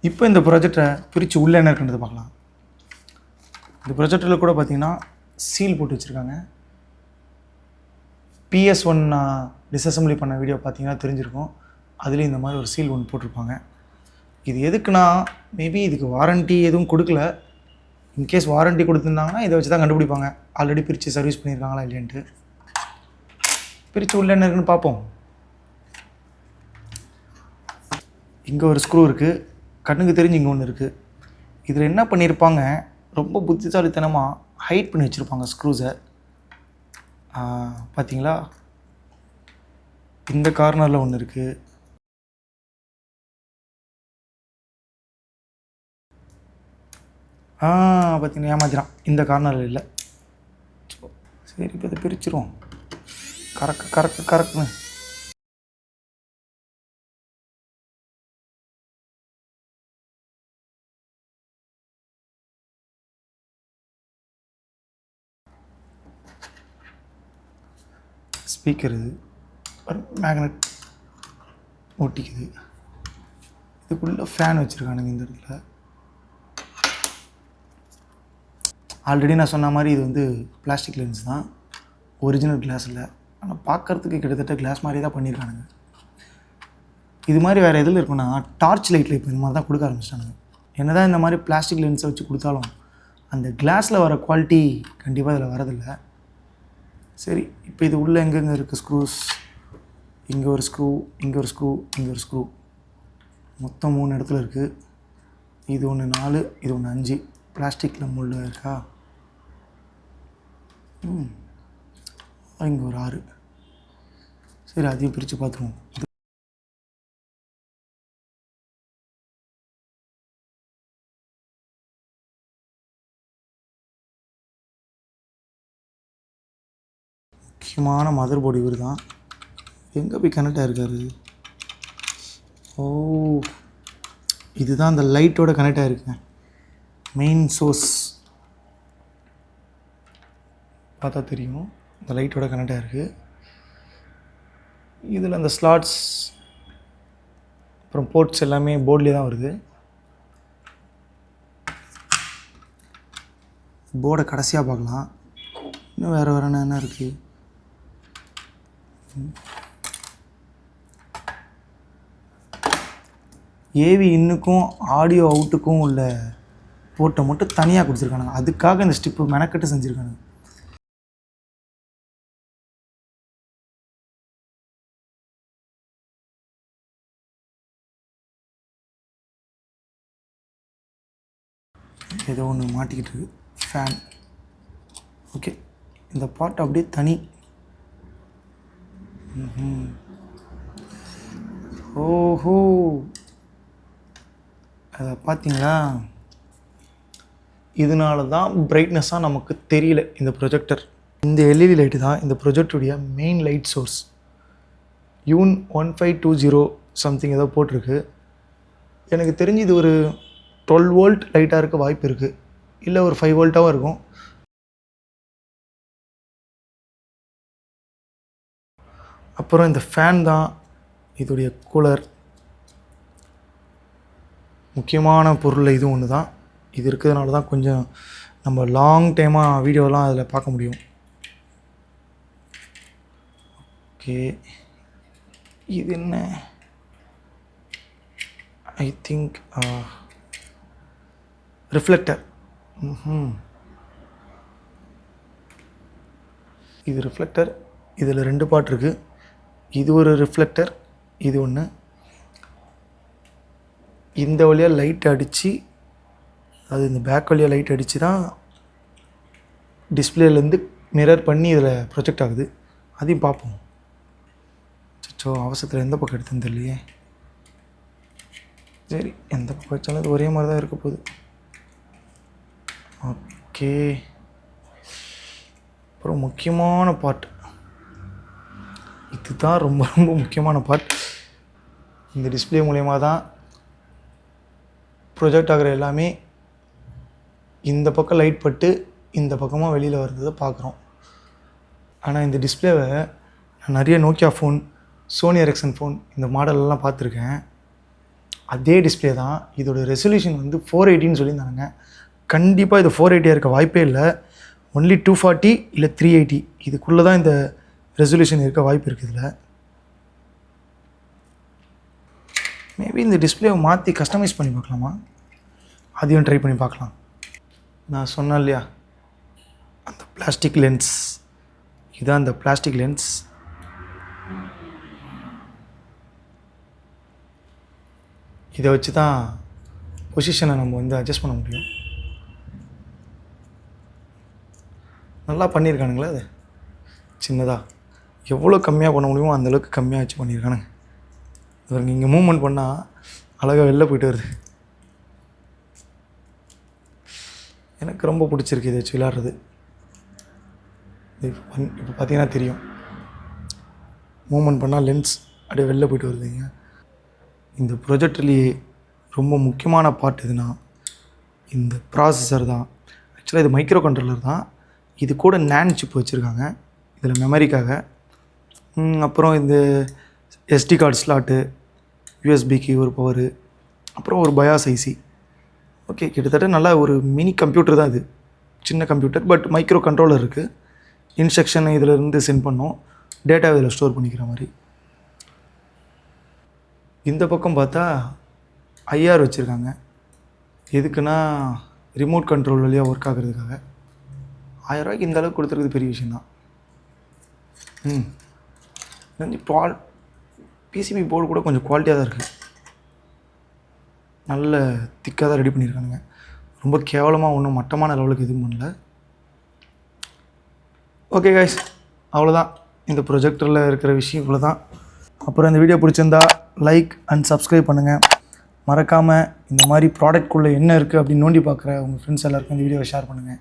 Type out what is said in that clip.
இப்போ இந்த ப்ரொஜெக்டரை பிரித்து உள்ளே என்ன இருக்குன்றது பார்க்கலாம். இந்த ப்ரொஜெக்டரில் கூட பார்த்திங்கன்னா சீல் போட்டு வச்சுருக்காங்க. PS1 நான் டிஸ்அசம்பிளி பண்ண வீடியோ பார்த்தீங்கன்னா தெரிஞ்சிருக்கும். அதுலேயும் இந்த மாதிரி ஒரு சீல் ஒன்று போட்டிருப்பாங்க. இது எதுக்குன்னா மேபி இதுக்கு வாரண்ட்டி எதுவும் கொடுக்கல. இன்கேஸ் வாரண்ட்டி கொடுத்துருந்தாங்கன்னா இதை வச்சு தான் கண்டுபிடிப்பாங்க ஆல்ரெடி பிரித்து சர்வீஸ் பண்ணியிருக்காங்களா இல்லைன்ட்டு. பிரித்து உள்ள என்ன இருக்குன்னு பார்ப்போம். இங்கே ஒரு ஸ்க்ரூ இருக்குது, கண்ணுக்கு தெரிஞ்சு இங்கே ஒன்று இருக்குது. இதில் என்ன பண்ணியிருப்பாங்க, ரொம்ப புத்திசாலித்தனமாக ஹைட் பண்ணி வச்சுருப்பாங்க ஸ்க்ரூஸை. பார்த்தீங்களா, இந்த கார்னரில் ஒன்று இருக்குது. பார்த்தீங்கன்னா ஏமாத்திரான், இந்த கார்னரில் இல்லை. சரி, இப்போ இதை பிரிச்சுருவோம். கரெக்டுன்னு ஸ்பீக்கர் இது ஒரு மேக்னெட் ஒட்டிக்குது. இதுக்குள்ளே ஃபேன் வச்சுருக்கானுங்க இந்த இடத்துல. ஆல்ரெடி நான் சொன்ன மாதிரி இது வந்து பிளாஸ்டிக் லென்ஸ் தான், ஒரிஜினல் கிளாஸ் இல்லை. ஆனால் பார்க்குறதுக்கு கிட்டத்தட்ட கிளாஸ் மாதிரி தான் பண்ணியிருக்கானுங்க. இது மாதிரி வேறு எதில் இருக்குன்னா டார்ச் லைட்டில் இப்போ இந்த மாதிரி தான் கொடுக்க ஆரம்பிச்சிட்டானுங்க. என்ன தான் இந்த மாதிரி பிளாஸ்டிக் லென்ஸை வச்சு கொடுத்தாலும் அந்த கிளாஸில் வர குவாலிட்டி கண்டிப்பாக இதில் வரதில்லை. சரி, இப்போ இது உள்ளே எங்கெங்கே இருக்குது ஸ்க்ரூஸ், இங்கே ஒரு ஸ்க்ரூ, இங்கே ஒரு ஸ்க்ரூ, இங்கே ஒரு ஸ்க்ரூ, மொத்தம் 3 இடத்துல இருக்குது. இது ஒன்று 4, இது ஒன்று 5. பிளாஸ்டிக்கில் முள்ள இருக்கா, இங்கே ஒரு 6. சரி, அதையும் பிரித்து பார்த்துருவோம். முக்கியமான மதர் போர்டு இவர் தான். எங்கே போய் கனெக்ட் ஆகிருக்காரு? ஓ, இதுதான் அந்த லைட்டோட கனெக்ட் ஆகிருக்குங்க. மெயின் சோர்ஸ் பார்த்தா தெரியும், இந்த லைட்டோட கனெக்ட் ஆகிருக்கு. இதில் அந்த ஸ்லாட்ஸ் அப்புறம் போர்ட்ஸ் எல்லாமே போர்ட்லேயே தான் வருது. போர்டை கடைசியாக பார்க்கலாம். இன்னும் வேறு என்ன இருக்குது. ஏவி இன்னுக்கும் ஆடியோ அவுட்டுக்கும் உள்ள போர்ட்டை மட்டும் தனியாக கொடுத்துருக்கானுங்க. அதுக்காக இந்த ஸ்டிப்பு மெனக்கட்டு செஞ்சுருக்கானுங்க. ஏதோ ஒன்று மாட்டிக்கிட்டு இருக்கு, ஃபேன். ஓகே, இந்த பார்ட் அப்படியே தனி. ஓஹோ, அதை பார்த்தீங்களா? இதனால தான் பிரைட்னஸாக நமக்கு தெரியல இந்த ப்ரொஜெக்டர். இந்த எல்இடி லைட்டு தான் இந்த ப்ரொஜெக்டருடைய மெயின் லைட் சோர்ஸ். யூன் 1520 சம்திங் ஏதோ போட்டிருக்கு. எனக்கு தெரிஞ்சு இது ஒரு 12 வோல்ட் லைட்டாக இருக்க வாய்ப்பு இருக்குது, இல்லை ஒரு 5 வோல்ட்டாகவும் இருக்கும். அப்புறம் இந்த ஃபேன் தான் இதோடைய கூலர். முக்கியமான பொருள் இது ஒன்று தான். இது இருக்கிறதுனால தான் கொஞ்சம் நம்ம லாங் டைமாக வீடியோலாம் அதில் பார்க்க முடியும். ஓகே, இது என்ன? I think reflector. இது ரிஃப்ளெக்டர். இதில் 2 பார்ட் இருக்குது. இது ஒரு ரிஃப்ளெக்டர், இது ஒன்று. இந்த வழியாக லைட் அடித்து, அது இந்த பேக் வழியாக லைட் அடித்து தான் டிஸ்பிளேலேருந்து மிரர் பண்ணி இதில் ப்ரொஜெக்ட் ஆகுது. அதையும் பார்ப்போம். அவசரத்தில் எந்த பக்கம் எடுத்துன்னு தெரியலையே. சரி, எந்த பக்கம் வச்சாலும் அது ஒரே மாதிரி தான் இருக்க போகுது. ஓகே, அப்புறம் முக்கியமான பார்ட் இதுதான், ரொம்ப ரொம்ப முக்கியமான பார்ட். இந்த டிஸ்பிளே மூலயமா தான் ப்ரொஜெக்ட் ஆகிற எல்லாமே இந்த பக்கம் லைட் பட்டு இந்த பக்கமாக வெளியில் வர்றதை பார்க்குறோம். ஆனால் இந்த டிஸ்பிளேவை நான் நிறைய Nokia phone, Sony Ericsson phone இந்த மாடலெல்லாம் பார்த்துருக்கேன். அதே டிஸ்பிளே தான். இதோட ரெசல்யூஷன் வந்து 480ன்னு சொல்லியிருந்தாங்க. கண்டிப்பாக இது 480 இருக்க வாய்ப்பே இல்லை. ஒன்லி 240 இல்லை 380 இதுக்குள்ளே தான் இந்த ரெசல்யூஷன் இருக்க வாய்ப்பு இருக்குது. இதில் மேபி இந்த டிஸ்பிளேவை மாற்றி கஸ்டமைஸ் பண்ணி பார்க்கலாமா? அதையும் ட்ரை பண்ணி பார்க்கலாம். நான் சொன்னேன் இல்லையா, அந்த பிளாஸ்டிக் லென்ஸ், இதுதான் அந்த பிளாஸ்டிக் லென்ஸ். இதை வச்சு தான் பொசிஷனை நம்ம வந்து அட்ஜஸ்ட் பண்ண முடியும். நல்லா பண்ணியிருக்கானுங்களே. அது சின்னதாக எவ்வளோ கம்மியாக பண்ண முடியுமோ அந்தளவுக்கு கம்மியாக வச்சு பண்ணியிருக்கானுங்க. இவங்க இங்கே மூவ்மெண்ட் பண்ணால் அழகாக வெளில போய்ட்டு வருது. எனக்கு ரொம்ப பிடிச்சிருக்கு இதை வச்சு விளையாடுறது. இப்போ பார்த்தீங்கன்னா தெரியும், மூவ்மெண்ட் பண்ணால் லென்ஸ் அப்படியே வெளில போய்ட்டு வருதுங்க. இந்த ப்ரொஜெக்டர்லேயே ரொம்ப முக்கியமான பார்ட் எதுனா இந்த ப்ராசஸர் தான். ஆக்சுவலாக இது மைக்ரோ கண்ட்ரோலர் தான். இது கூட நேண்ட் சிப் வச்சுருக்காங்க இதில் மெமரிக்காக. அப்புறம் இந்த எஸ்டி கார்டு ஸ்லாட்டு, யூஎஸ்பிக்கு ஒரு பவரு, அப்புறம் ஒரு பயாஸ் ஐசி. ஓகே, கிட்டத்தட்ட நல்லா ஒரு மினி கம்ப்யூட்டர் தான் இது. சின்ன கம்ப்யூட்டர், பட் மைக்ரோ கண்ட்ரோலர் இருக்குது. இன்ஸ்ட்ரக்ஷனை இதில் இருந்து சென்ட் பண்ணோம், டேட்டாவை இதில் ஸ்டோர் பண்ணிக்கிற மாதிரி. இந்த பக்கம் பார்த்தா ஐஆர் வச்சுருக்காங்க. எதுக்குன்னா ரிமோட் கண்ட்ரோல் வழியாக ஒர்க் ஆகுறதுக்காக. 1000 ரூபாய்க்கு இந்த அளவுக்கு கொடுத்துருக்குது பெரிய விஷயந்தான். பிசிபி போர்டு கூட கொஞ்சம் குவாலிட்டியாக தான் இருக்குது. நல்ல திக்காக தான் ரெடி பண்ணியிருக்கானுங்க. ரொம்ப கேவலமாக ஒன்றும் மட்டமான லெவலுக்கு எதுவும் பண்ணல. ஓகே கைஸ், அவ்வளோதான் இந்த ப்ரொஜெக்டரில் இருக்கிற விஷயம் இவ்வளோ தான். அப்புறம் இந்த வீடியோ பிடிச்சிருந்தா லைக் அண்ட் சப்ஸ்கிரைப் பண்ணுங்கள். மறக்காமல் இந்த மாதிரி ப்ராடக்ட்குள்ளே என்ன இருக்குது அப்படின்னு நோண்டி பார்க்குற உங்கள் ஃப்ரெண்ட்ஸ் எல்லாருக்கும் இந்த வீடியோவை ஷேர் பண்ணுங்கள்.